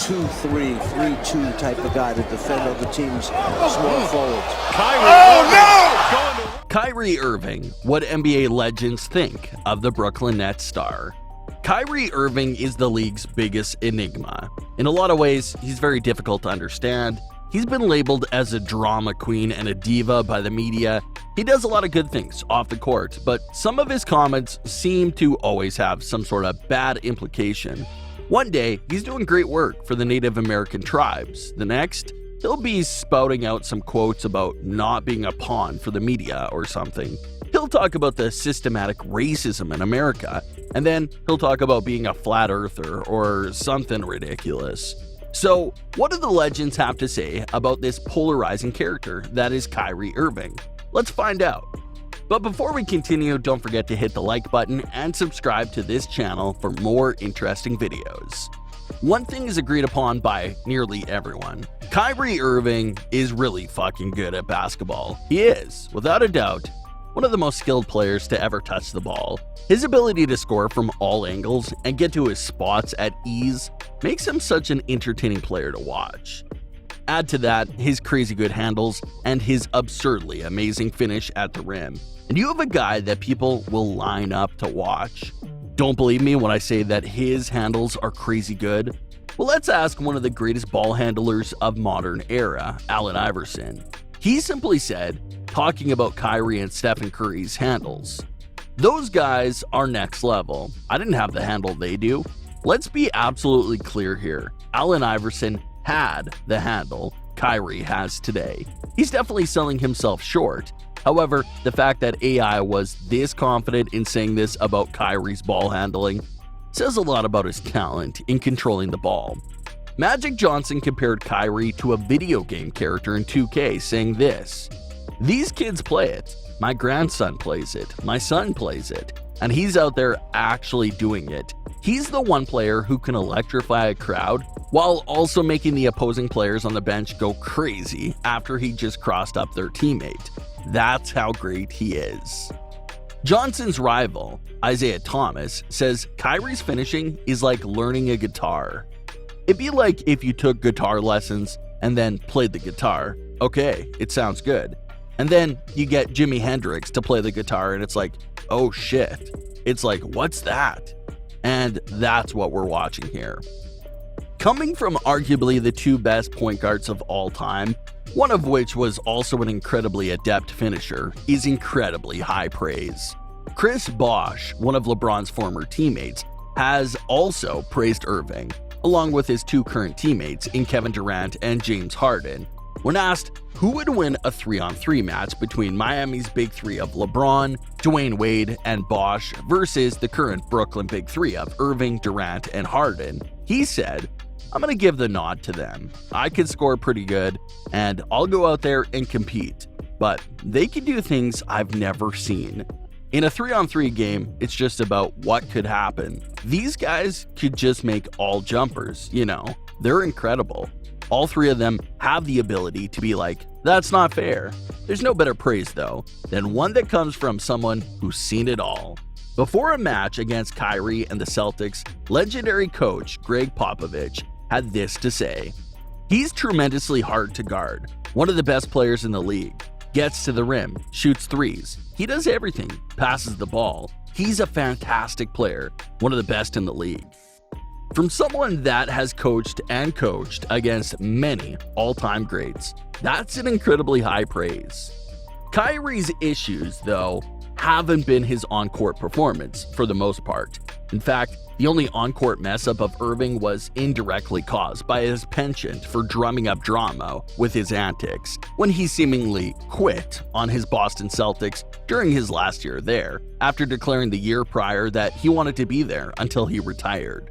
2-3, 3-2 type of guy to defend other teams' small forwards. Kyrie Irving, what NBA legends think of the Brooklyn Nets star. Kyrie Irving is the league's biggest enigma. In a lot of ways, he's very difficult to understand. He's been labeled as a drama queen and a diva by the media. He does a lot of good things off the court, but some of his comments seem to always have some sort of bad implication. One day, he's doing great work for the Native American tribes. The next, he'll be spouting out some quotes about not being a pawn for the media or something. He'll talk about the systematic racism in America, and then he'll talk about being a flat earther or something ridiculous. So, what do the legends have to say about this polarizing character that is Kyrie Irving? Let's find out. But before we continue, don't forget to hit the like button and subscribe to this channel for more interesting videos. One thing is agreed upon by nearly everyone. Kyrie Irving is really fucking good at basketball. He is, without a doubt, one of the most skilled players to ever touch the ball. His ability to score from all angles and get to his spots at ease makes him such an entertaining player to watch. Add to that his crazy good handles and his absurdly amazing finish at the rim, and you have a guy that people will line up to watch. Don't believe me when I say that his handles are crazy good? Well, let's ask one of the greatest ball handlers of modern era, Allen Iverson. He simply said, talking about Kyrie and Stephen Curry's handles, "Those guys are next level. I didn't have the handle they do." Let's be absolutely clear here. Allen Iverson had the handle Kyrie has today. He's definitely selling himself short. However, the fact that AI was this confident in saying this about Kyrie's ball handling says a lot about his talent in controlling the ball. Magic Johnson compared Kyrie to a video game character in 2K, saying this, "These kids play it. My grandson plays it. My son plays it. And he's out there actually doing it. He's the one player who can electrify a crowd while also making the opposing players on the bench go crazy after he just crossed up their teammate. That's how great he is." Johnson's rival, Isaiah Thomas, says Kyrie's finishing is like learning a guitar. It'd be like if you took guitar lessons and then played the guitar. Okay, it sounds good. And then you get Jimi Hendrix to play the guitar and it's like, oh shit. It's like, what's that? And that's what we're watching here. Coming from arguably the two best point guards of all time, one of which was also an incredibly adept finisher, is incredibly high praise. Chris Bosh, one of LeBron's former teammates, has also praised Irving, along with his two current teammates in Kevin Durant and James Harden. When asked who would win a 3-on-3 match between Miami's Big Three of LeBron, Dwayne Wade, and Bosh versus the current Brooklyn Big Three of Irving, Durant, and Harden, he said, "I'm going to give the nod to them. I can score pretty good, and I'll go out there and compete. But they can do things I've never seen. In a 3-on-3 game, it's just about what could happen. These guys could just make all jumpers, you know. They're incredible. All three of them have the ability to be like, that's not fair." There's no better praise, though, than one that comes from someone who's seen it all. Before a match against Kyrie and the Celtics, legendary coach Greg Popovich had this to say, "He's tremendously hard to guard, one of the best players in the league. Gets to the rim, shoots threes. He does everything, passes the ball. He's a fantastic player, one of the best in the league." From someone that has coached and coached against many all-time greats, that's an incredibly high praise. Kyrie's issues, though, haven't been his on-court performance for the most part. In fact, the only on-court mess-up of Irving was indirectly caused by his penchant for drumming up drama with his antics when he seemingly quit on his Boston Celtics during his last year there, after declaring the year prior that he wanted to be there until he retired.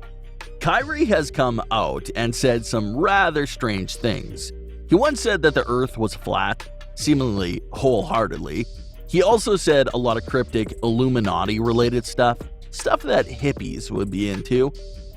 Kyrie has come out and said some rather strange things. He once said that the earth was flat, seemingly wholeheartedly. He also said a lot of cryptic Illuminati-related stuff that hippies would be into.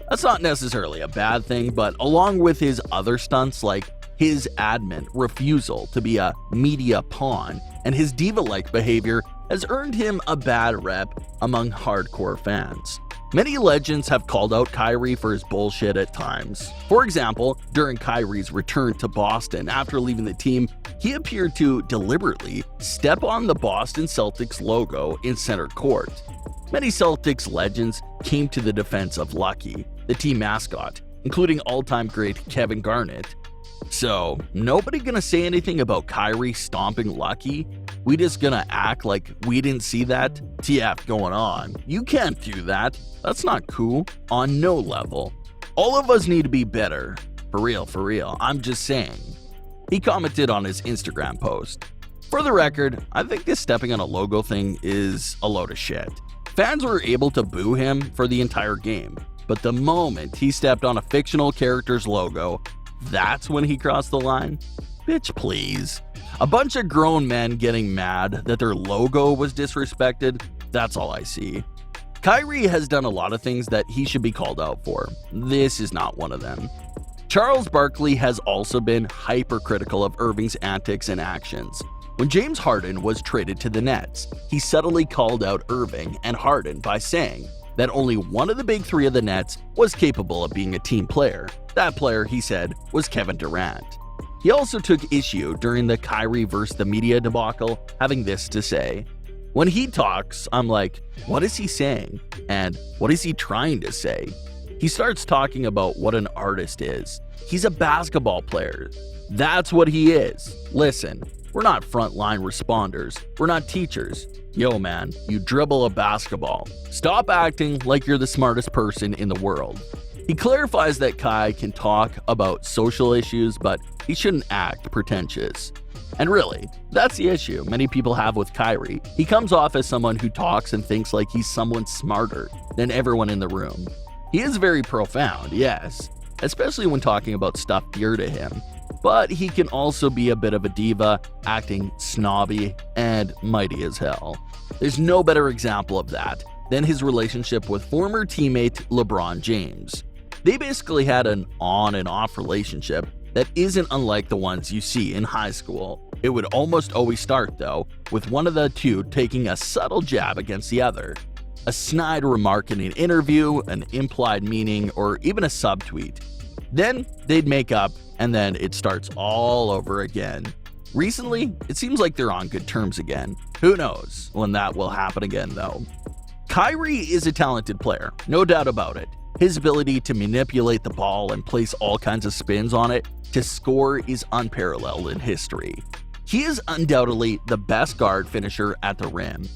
That's not necessarily a bad thing, but along with his other stunts like his adamant refusal to be a media pawn and his diva-like behavior has earned him a bad rep among hardcore fans. Many legends have called out Kyrie for his bullshit at times. For example, during Kyrie's return to Boston after leaving the team, he appeared to deliberately step on the Boston Celtics logo in center court. Many Celtics legends came to the defense of Lucky, the team mascot, including all-time great Kevin Garnett. So, nobody gonna say anything about Kyrie stomping Lucky? We just gonna act like we didn't see that? TF going on. You can't do that. That's not cool. On no level. All of us need to be better. For real. I'm just saying. He commented on his Instagram post. For the record, I think this stepping on a logo thing is a load of shit. Fans were able to boo him for the entire game, but the moment he stepped on a fictional character's logo, that's when he crossed the line? Bitch, please. A bunch of grown men getting mad that their logo was disrespected, that's all I see. Kyrie has done a lot of things that he should be called out for. This is not one of them. Charles Barkley has also been hypercritical of Irving's antics and actions. When James Harden was traded to the Nets, he subtly called out Irving and Harden by saying that only one of the big three of the Nets was capable of being a team player. That player, he said, was Kevin Durant. He also took issue during the Kyrie vs. the media debacle, having this to say. When he talks, I'm like, what is he saying? And what is he trying to say? He starts talking about what an artist is. He's a basketball player. That's what he is. Listen, we're not frontline responders. We're not teachers. Yo man, you dribble a basketball. Stop acting like you're the smartest person in the world. He clarifies that Kai can talk about social issues, but he shouldn't act pretentious. And really, that's the issue many people have with Kyrie. He comes off as someone who talks and thinks like he's someone smarter than everyone in the room. He is very profound, yes, especially when talking about stuff dear to him. But he can also be a bit of a diva, acting snobby and mighty as hell. There's no better example of that than his relationship with former teammate LeBron James. They basically had an on and off relationship that isn't unlike the ones you see in high school. It would almost always start, though, with one of the two taking a subtle jab against the other. A snide remark in an interview, an implied meaning, or even a subtweet. Then they'd make up, and then it starts all over again. Recently, it seems like they're on good terms again. Who knows when that will happen again, though. Kyrie is a talented player, no doubt about it. His ability to manipulate the ball and place all kinds of spins on it to score is unparalleled in history. He is undoubtedly the best guard finisher at the rim.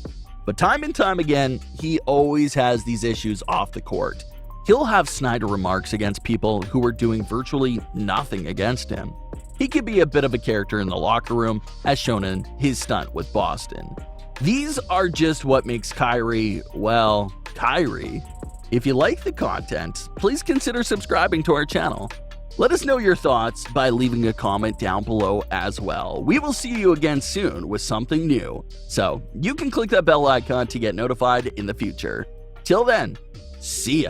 But time and time again, he always has these issues off the court. He'll have snide remarks against people who are doing virtually nothing against him. He could be a bit of a character in the locker room, as shown in his stunt with Boston. These are just what makes Kyrie, well, Kyrie. If you like the content, please consider subscribing to our channel. Let us know your thoughts by leaving a comment down below as well. We will see you again soon with something new, so you can click that bell icon to get notified in the future. Till then, see ya.